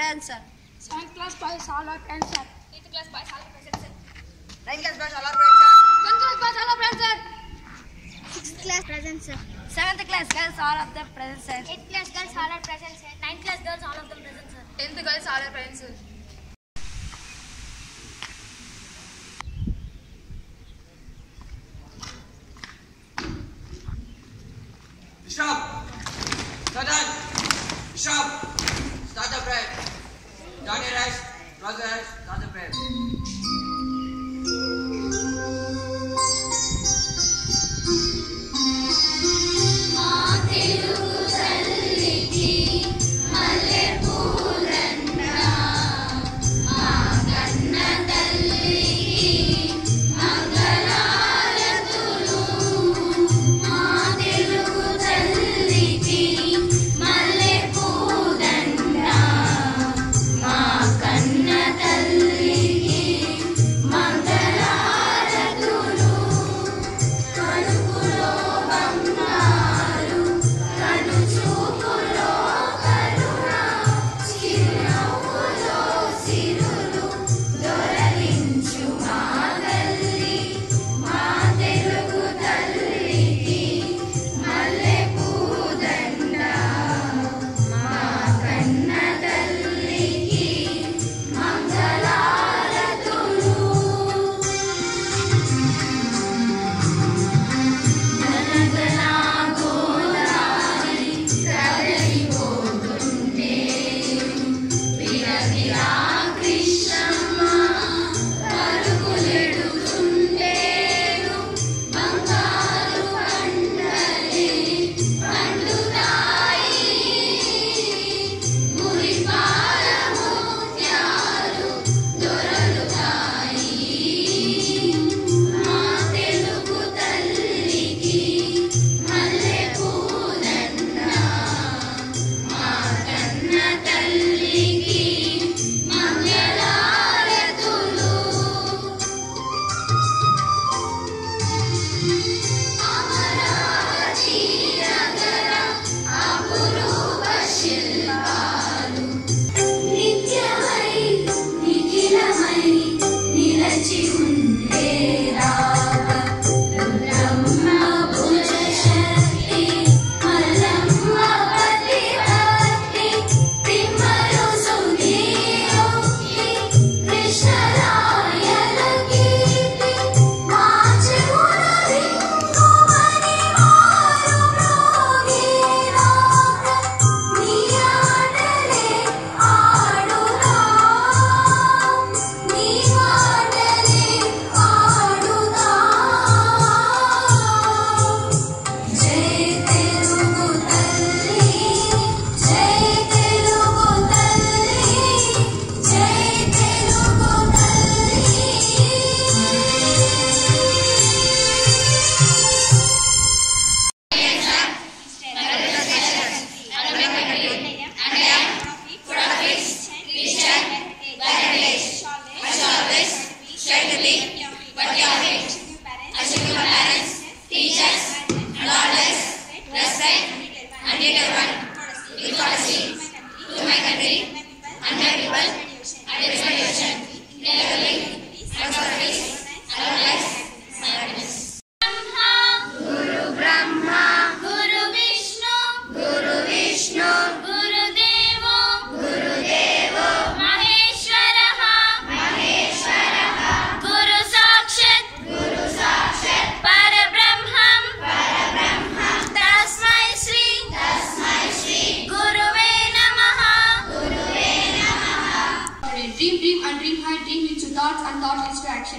present, sir. 7th class boys all are present, sir. 8th class boys all are present, sir. 9th class boys all are present, sir. 10th class boys all are present, sir. 6th class present, sir. 7th class girls all of them present, sir. 8th class girls all are present, sir. 9th class girls all of them present, sir. 10th girls all are present, sir. Stop. Sudden. Stop. Start the prayer. Down your eyes. Close your eyes. Start the prayer.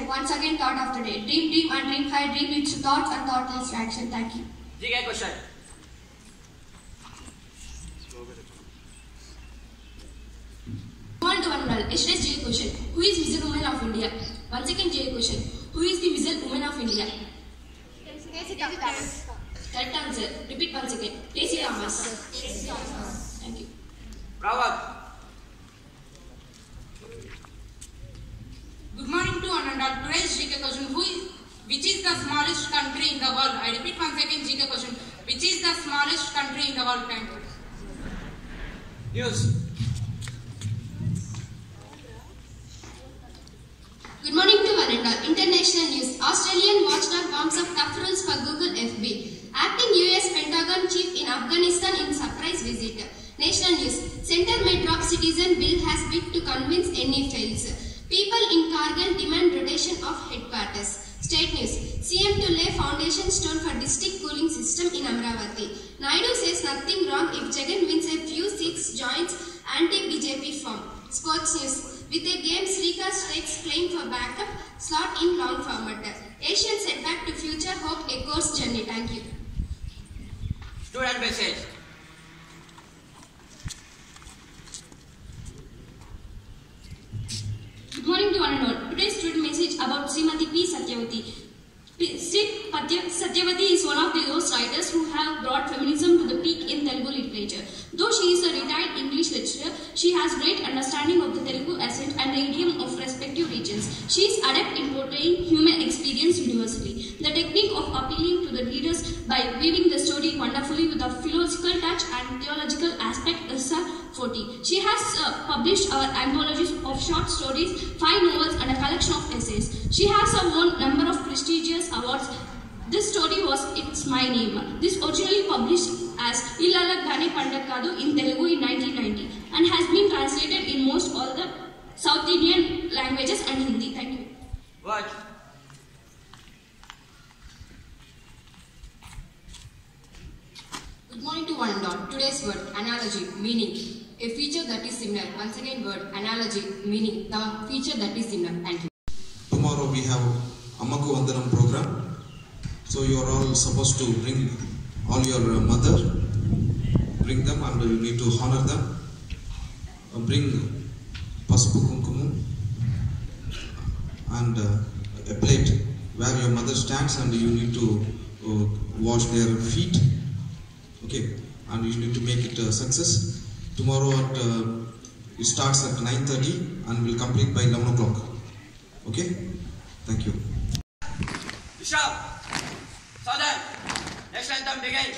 Once again, thought of the day. Dream deep and dream high. Dream with thoughts and thought leads to action. Thank you. GK question. Morning to one and all. Yesterday's GK question. Who is Visual Woman of India? Once again, GK question. Who is the Visual Woman of India? Correct answer. Repeat once again. Stacey Thomas. Thank you. Bravo. Good morning to one and all. Today's GK question. Which is the smallest country in the world? I repeat once again GK question. Which is the smallest country in the world? Thank you. News. International news. Australian watchdog warms up tough rules for Google FB. Acting US Pentagon chief in Afghanistan in surprise visit. National news. Center may drop citizen bill has bid to convince NE fails. People in Kargil demand rotation of headquarters. State news. CM to lay foundation stone for district cooling system in Amravati. Naidu says nothing wrong if Jagan wins a few seats, joins anti-BJP form. Sports news. With a game, Srika strikes playing for backup, slot in long format. Asian setback to future hope echoes journey. Thank you. Student message. Good morning to one and all. Today's student message about Srimati P. Satyavati. Satyavati is one of those writers who have brought feminism to the peak in Telugu literature. Though she is a retired English lecturer, she has great understanding of the Telugu accent and the idiom of respective regions. She is adept in portraying human experience universally. The technique of appealing to the readers by weaving the story wonderfully with a philosophical touch and theological aspect is her forte. She has published our anthologies of short stories, 5 novels and a collection of essays. She has won a number of prestigious awards. This story was It's My Name. This originally published as Illala Gane Pandakadu in Telugu in 1990 and has been translated in most all the South Indian languages and Hindi. Thank you. What? Good morning to one and all. Today's word, analogy, meaning a feature that is similar. Once again, word, analogy, meaning the feature that is similar. Thank you. Tomorrow we have Ammaku Vandanam program. So you are all supposed to bring all your mother, bring them and you need to honor them. Bring Pasupu Kunkumu and a plate where your mother stands and you need to wash their feet. Okay, and you need to make it a success. Tomorrow it starts at 9:30 and will complete by 11 o'clock. Okay, thank you. Bishop, Southern, next anthem begin.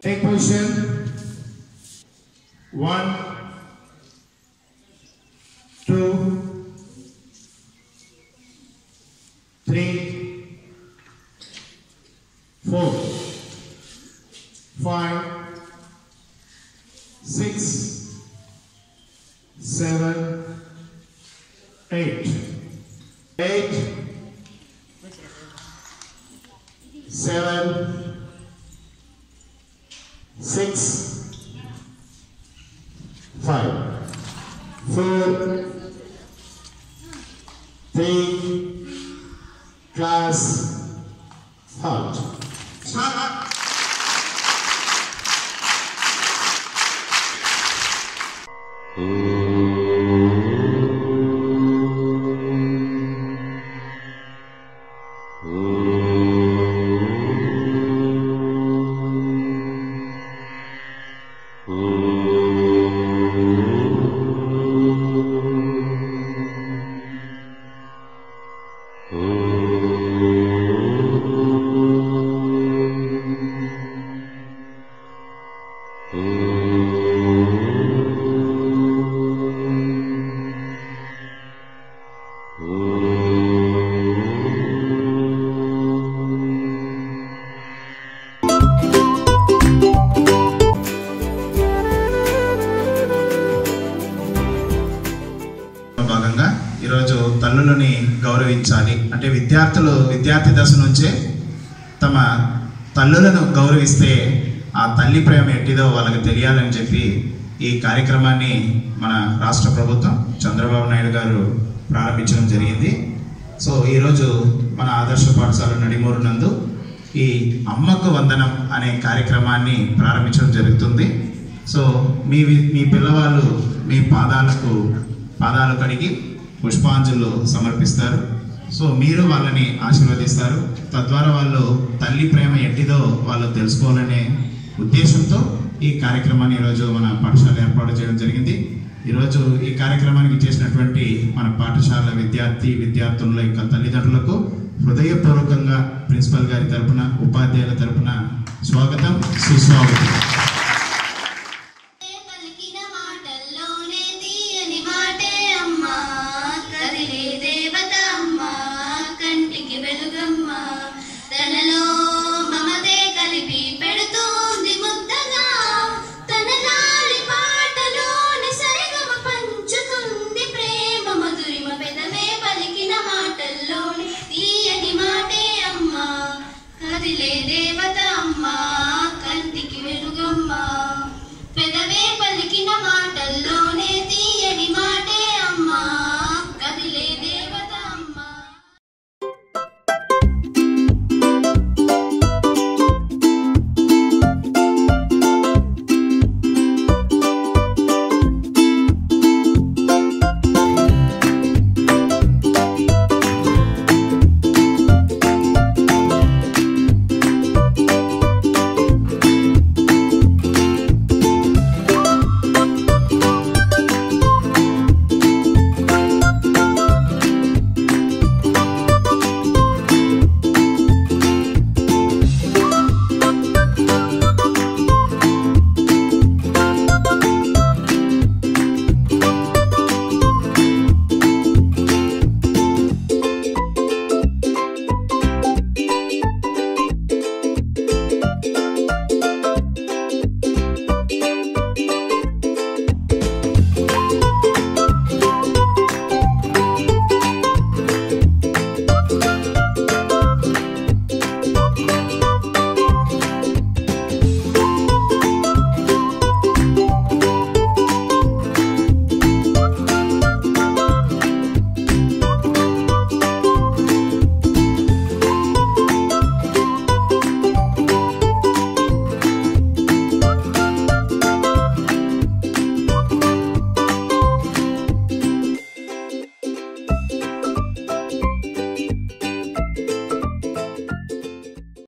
Take position. 1, 2, 3, 4, 5, 6, 7, 8, 7, 6, 5, 4, 3, class, halt. భాగంగా ఈరోజు తల్లులని గౌరవించాలి అంటే విద్యార్థి దశ నుంచే తమ తల్లులను గౌరవిస్తే ఆ తల్లి ప్రేమ ఎట్టిదో వాళ్ళకి తెలియాలని చెప్పి ఈ కార్యక్రమాన్ని మన రాష్ట్ర ప్రభుత్వం చంద్రబాబు నాయుడు గారు ప్రారంభించడం జరిగింది. సో ఈరోజు మన ఆదర్శ పాఠశాల నడిమూరు నందు ఈ అమ్మకు వందనం అనే కార్యక్రమాన్ని ప్రారంభించడం జరుగుతుంది. సో మీ పిల్లవాళ్ళు మీ పాదాలు కడిగి పుష్పాంజలు సమర్పిస్తారు. సో మీరు వాళ్ళని ఆశీర్వదిస్తారు. తద్వారా వాళ్ళు తల్లి ప్రేమ ఎట్టిదో వాళ్ళు తెలుసుకోవాలనే ఉద్దేశంతో ఈ కార్యక్రమాన్ని ఈరోజు మన పాఠశాల ఏర్పాటు చేయడం జరిగింది. ఈరోజు ఈ కార్యక్రమానికి చేసినటువంటి మన పాఠశాల విద్యార్థుల యొక్క తల్లిదండ్రులకు హృదయపూర్వకంగా ప్రిన్సిపల్ గారి తరపున ఉపాధ్యాయుల తరపున స్వాగతం సుస్వాగతం.